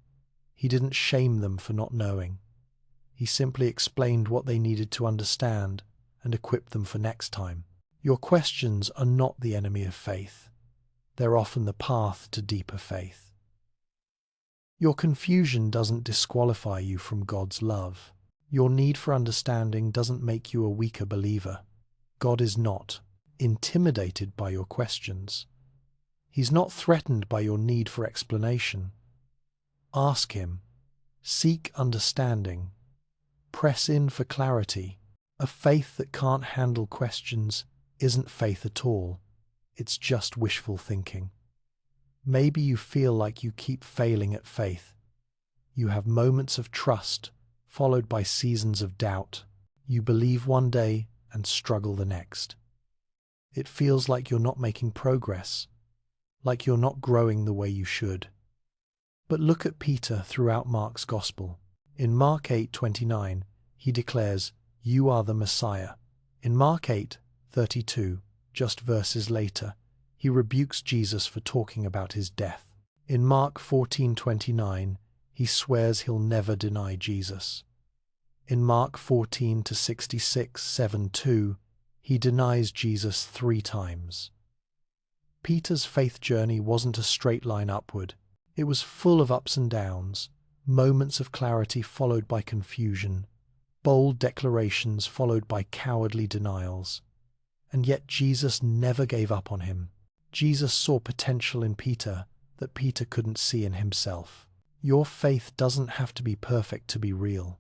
He didn't shame them for not knowing. He simply explained what they needed to understand and equipped them for next time. Your questions are not the enemy of faith. They're often the path to deeper faith. Your confusion doesn't disqualify you from God's love. Your need for understanding doesn't make you a weaker believer. God is not intimidated by your questions. He's not threatened by your need for explanation. Ask him. Seek understanding. Press in for clarity. A faith that can't handle questions isn't faith at all. it's just wishful thinking. Maybe you feel like you keep failing at faith. You have moments of trust, followed by seasons of doubt. You believe one day and struggle the next. It feels like you're not making progress, like you're not growing the way you should. But look at Peter throughout Mark's Gospel. In Mark 8:29, he declares, "You are the Messiah." In Mark 8:32, just verses later, he rebukes Jesus for talking about his death. In Mark 14:29, he swears he'll never deny Jesus. In Mark 14:66-7:2, he denies Jesus 3 times. Peter's faith journey wasn't a straight line upward. It was full of ups and downs, moments of clarity followed by confusion, bold declarations followed by cowardly denials. And yet Jesus never gave up on him. Jesus saw potential in Peter that Peter couldn't see in himself. Your faith doesn't have to be perfect to be real.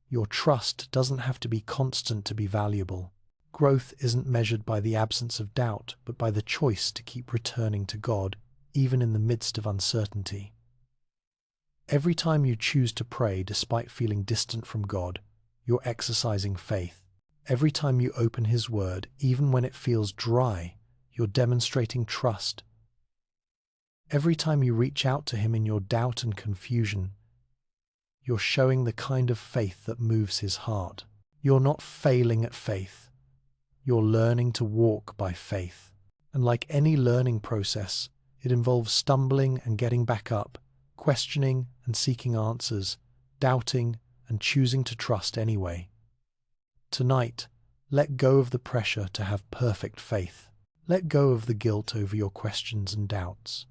Your trust doesn't have to be constant to be valuable. Growth isn't measured by the absence of doubt, but by the choice to keep returning to God, even in the midst of uncertainty. Every time you choose to pray despite feeling distant from God, you're exercising faith. Every time you open His Word, even when it feels dry, you're demonstrating trust. Every time you reach out to Him in your doubt and confusion, you're showing the kind of faith that moves His heart. You're not failing at faith. You're learning to walk by faith. And like any learning process, it involves stumbling and getting back up, questioning and seeking answers, doubting and choosing to trust anyway. Tonight, let go of the pressure to have perfect faith. Let go of the guilt over your questions and doubts.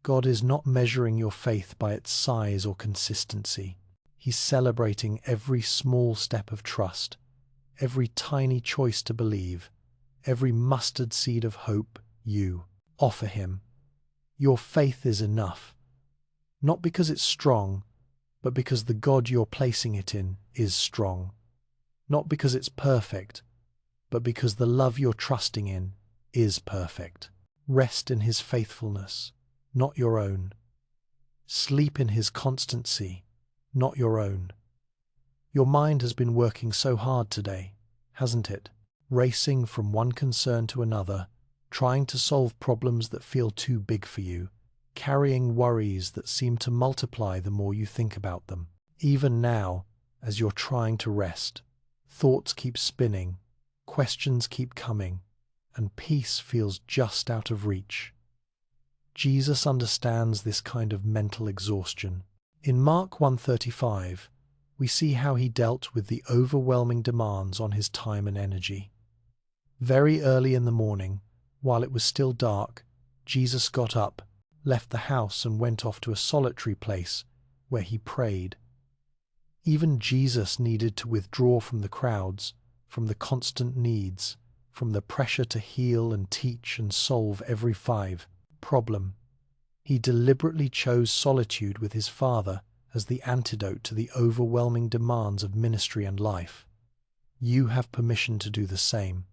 God is not measuring your faith by its size or consistency. He's celebrating every small step of trust, every tiny choice to believe, every mustard seed of hope you offer Him. Your faith is enough, not because it's strong, but because the God you're placing it in is strong. Not because it's perfect, but because the love you're trusting in is perfect. Rest in His faithfulness, not your own. Sleep in His constancy, not your own. Your mind has been working so hard today, hasn't it? Racing from one concern to another, trying to solve problems that feel too big for you, carrying worries that seem to multiply the more you think about them. Even now, as you're trying to rest, thoughts keep spinning, questions keep coming, and peace feels just out of reach. Jesus understands this kind of mental exhaustion. In Mark 1:35, we see how He dealt with the overwhelming demands on His time and energy. Very early in the morning, while it was still dark, Jesus got up, left the house and went off to a solitary place where He prayed. Even Jesus needed to withdraw from the crowds, from the constant needs, from the pressure to heal and teach and solve every problem. He deliberately chose solitude with His Father as the antidote to the overwhelming demands of ministry and life. You have permission to do the same.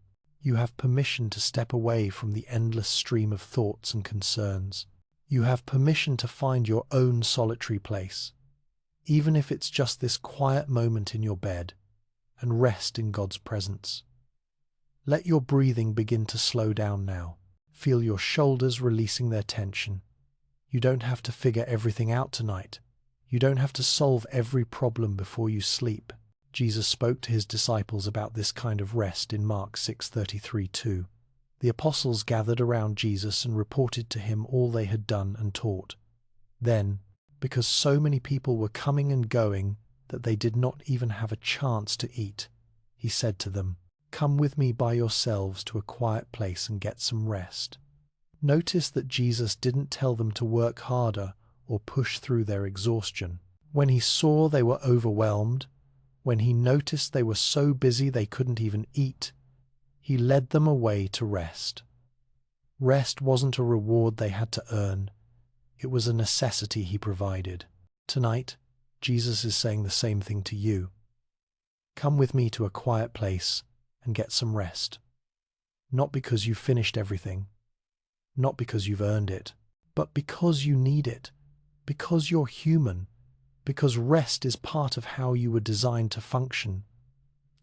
You have permission to step away from the endless stream of thoughts and concerns. You have permission to find your own solitary place, even if it's just this quiet moment in your bed, and rest in God's presence. Let your breathing begin to slow down now. Feel your shoulders releasing their tension. You don't have to figure everything out tonight. You don't have to solve every problem before you sleep. Jesus spoke to His disciples about this kind of rest in Mark 6:33 too. The apostles gathered around Jesus and reported to Him all they had done and taught. Then, because so many people were coming and going that they did not even have a chance to eat, He said to them, "Come with me by yourselves to a quiet place and get some rest." Notice that Jesus didn't tell them to work harder or push through their exhaustion. When He saw they were overwhelmed, when He noticed they were so busy they couldn't even eat, He led them away to rest. Rest wasn't a reward they had to earn. It was a necessity He provided. Tonight, Jesus is saying the same thing to you. Come with me to a quiet place and get some rest. not because you've finished everything, not because you've earned it, but because you need it, because you're human, because rest is part of how you were designed to function.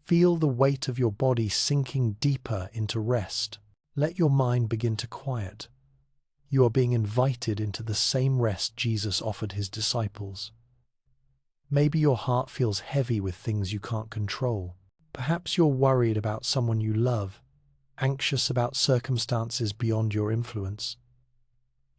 Feel the weight of your body sinking deeper into rest. Let your mind begin to quiet. You are being invited into the same rest Jesus offered his disciples. Maybe your heart feels heavy with things you can't control. Perhaps you're worried about someone you love, anxious about circumstances beyond your influence.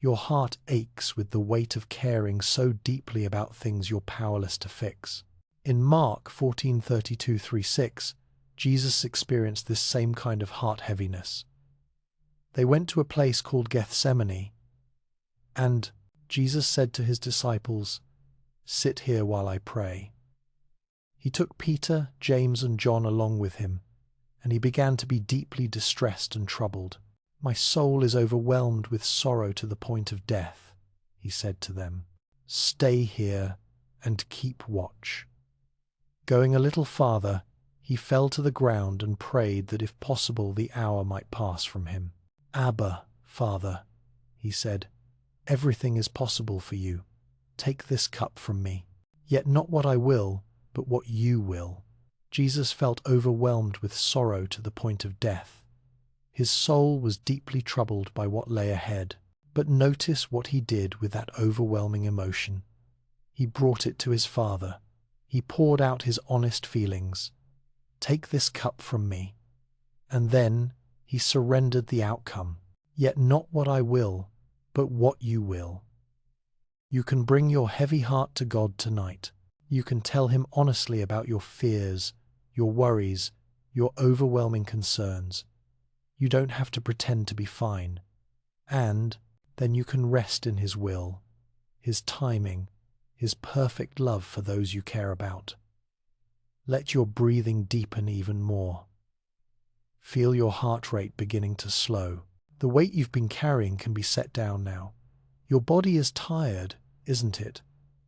Your heart aches with the weight of caring so deeply about things you're powerless to fix. In Mark 14:32-36, Jesus experienced this same kind of heart heaviness. They went to a place called Gethsemane, and Jesus said to his disciples, "Sit here while I pray." He took Peter, James, and John along with him, and he began to be deeply distressed and troubled. "My soul is overwhelmed with sorrow to the point of death," he said to them. "Stay here and keep watch." Going a little farther, he fell to the ground and prayed that if possible the hour might pass from him. "Abba, Father," he said, "everything is possible for you. Take this cup from me. Yet not what I will, but what you will." Jesus felt overwhelmed with sorrow to the point of death. His soul was deeply troubled by what lay ahead. But notice what he did with that overwhelming emotion. He brought it to his Father. He poured out his honest feelings. "Take this cup from me." And then he surrendered the outcome. "Yet not what I will, but what you will." You can bring your heavy heart to God tonight. You can tell him honestly about your fears, your worries, your overwhelming concerns. You don't have to pretend to be fine. And then you can rest in his will, his timing, his perfect love for those you care about. Let your breathing deepen even more. Feel your heart rate beginning to slow. The weight you've been carrying can be set down now. Your body is tired, isn't it?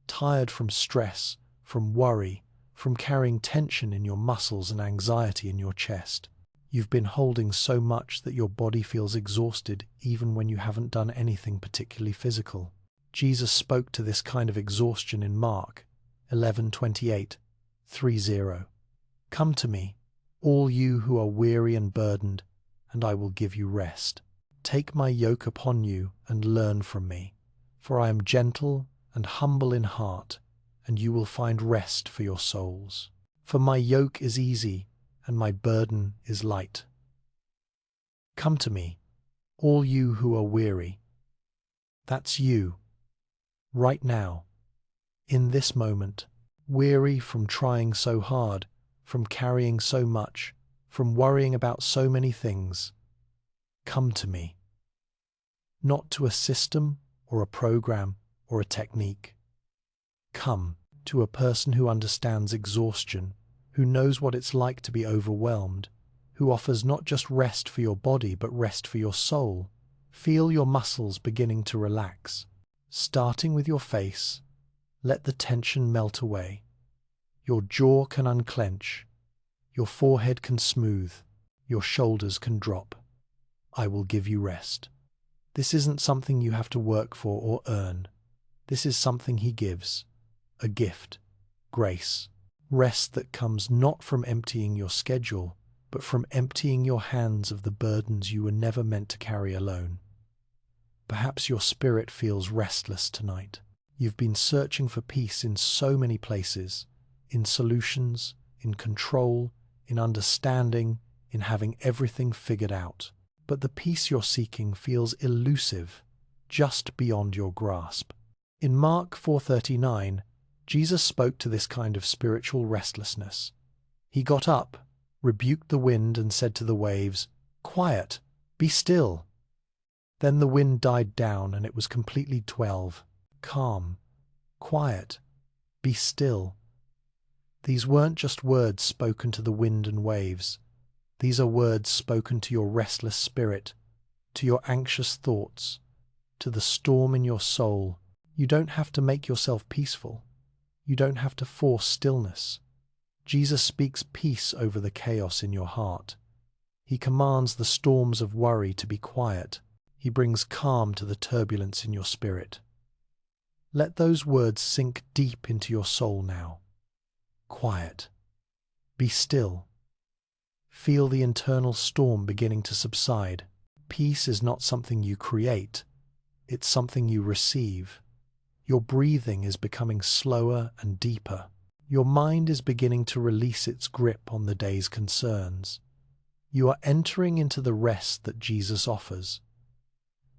Tired from stress, from worry, from carrying tension in your muscles and anxiety in your chest. You've been holding so much that your body feels exhausted even when you haven't done anything particularly physical. Jesus spoke to this kind of exhaustion in Mark 11:28-30. "Come to me, all you who are weary and burdened, and I will give you rest. Take my yoke upon you and learn from me, for I am gentle and humble in heart, and you will find rest for your souls. For my yoke is easy and my burden is light." Come to me, all you who are weary. That's you, right now, in this moment, weary from trying so hard, from carrying so much, from worrying about so many things. Come to me. Not to a system or a program or a technique. Come to a person who understands exhaustion, who knows what it's like to be overwhelmed, who offers not just rest for your body but rest for your soul. Feel your muscles beginning to relax. Starting with your face, let the tension melt away. Your jaw can unclench, your forehead can smooth, your shoulders can drop. I will give you rest. This isn't something you have to work for or earn. This is something he gives. A gift, grace, rest that comes not from emptying your schedule, but from emptying your hands of the burdens you were never meant to carry alone. Perhaps your spirit feels restless tonight. You've been searching for peace in so many places, in solutions, in control, in understanding, in having everything figured out. But the peace you're seeking feels elusive, just beyond your grasp. In Mark 4:39, Jesus spoke to this kind of spiritual restlessness. He got up, rebuked the wind, and said to the waves, "Quiet, be still." Then the wind died down and it was completely calm, quiet, be still. These weren't just words spoken to the wind and waves. These are words spoken to your restless spirit, to your anxious thoughts, to the storm in your soul. You don't have to make yourself peaceful. You don't have to force stillness. Jesus speaks peace over the chaos in your heart. He commands the storms of worry to be quiet. He brings calm to the turbulence in your spirit. Let those words sink deep into your soul now. Quiet. Be still. Feel the internal storm beginning to subside. Peace is not something you create, it's something you receive. Your breathing is becoming slower and deeper. Your mind is beginning to release its grip on the day's concerns. You are entering into the rest that Jesus offers.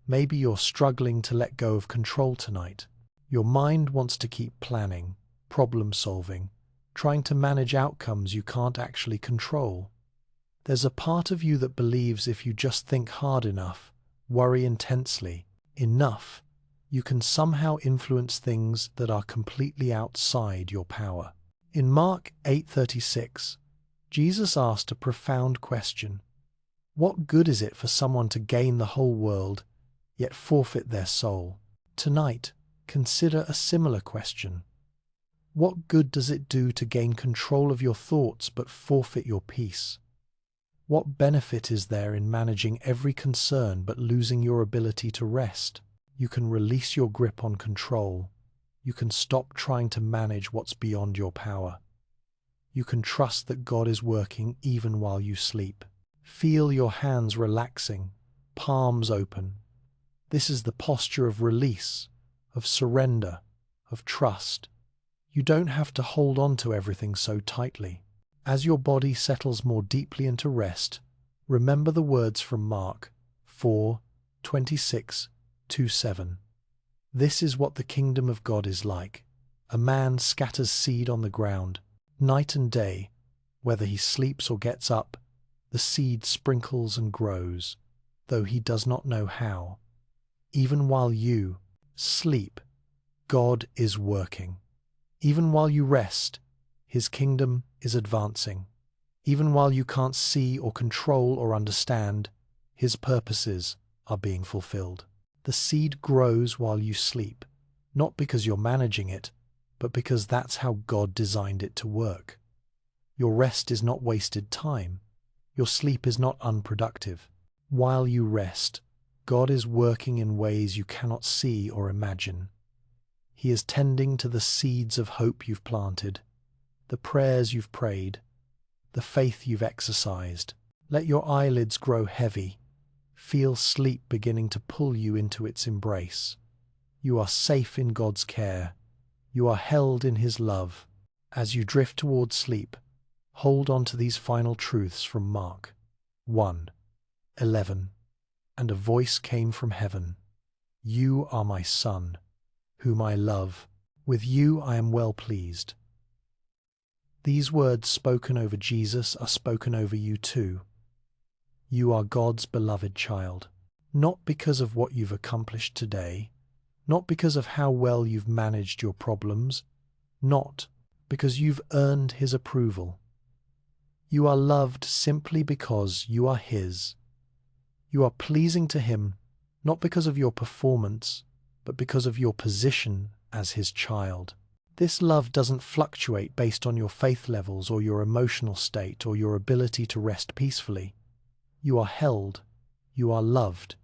Maybe you're struggling to let go of control tonight. Your mind wants to keep planning, problem solving, trying to manage outcomes you can't actually control. There's a part of you that believes if you just think hard enough, worry intensely, enough, you can somehow influence things that are completely outside your power. In Mark 8:36, Jesus asked a profound question. What good is it for someone to gain the whole world, yet forfeit their soul? Tonight, consider a similar question. What good does it do to gain control of your thoughts but forfeit your peace? What benefit is there in managing every concern but losing your ability to rest? You can release your grip on control. You can stop trying to manage what's beyond your power. You can trust that God is working even while you sleep. Feel your hands relaxing, palms open. This is the posture of release, of surrender, of trust. You don't have to hold on to everything so tightly. As your body settles more deeply into rest, remember the words from Mark 4:26-7. This is what the kingdom of God is like. A man scatters seed on the ground. Night and day, whether he sleeps or gets up, the seed sprinkles and grows, though he does not know how. Even while you sleep, God is working. Even while you rest, His kingdom is advancing. Even while you can't see or control or understand, His purposes are being fulfilled. The seed grows while you sleep, not because you're managing it, but because that's how God designed it to work. Your rest is not wasted time. Your sleep is not unproductive. While you rest, God is working in ways you cannot see or imagine. He is tending to the seeds of hope you've planted, the prayers you've prayed, the faith you've exercised. Let your eyelids grow heavy. Feel sleep beginning to pull you into its embrace. You are safe in God's care. You are held in His love. As you drift towards sleep, hold on to these final truths from Mark 1:11. And a voice came from heaven. You are my Son, whom I love. With you I am well pleased. These words spoken over Jesus are spoken over you too. You are God's beloved child, not because of what you've accomplished today, not because of how well you've managed your problems, not because you've earned His approval. You are loved simply because you are His. You are pleasing to Him, not because of your performance, but because of your position as His child. This love doesn't fluctuate based on your faith levels or your emotional state or your ability to rest peacefully. You are held, you are loved,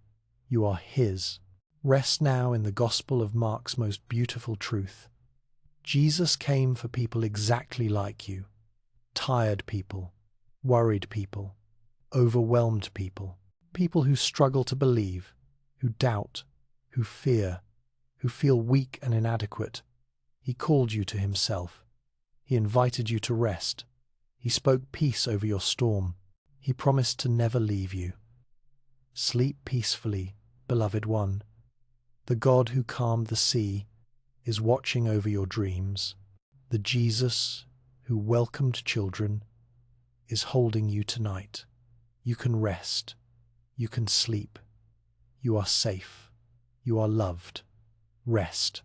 you are His. Rest now in the gospel of Mark's most beautiful truth. Jesus came for people exactly like you. Tired people, worried people, overwhelmed people, people who struggle to believe, who doubt, who fear, who feel weak and inadequate. He called you to Himself. He invited you to rest. He spoke peace over your storm. He promised to never leave you. Sleep peacefully, beloved one. The God who calmed the sea is watching over your dreams. The Jesus who welcomed children is holding you tonight. You can rest. You can sleep. You are safe. You are loved. Rest.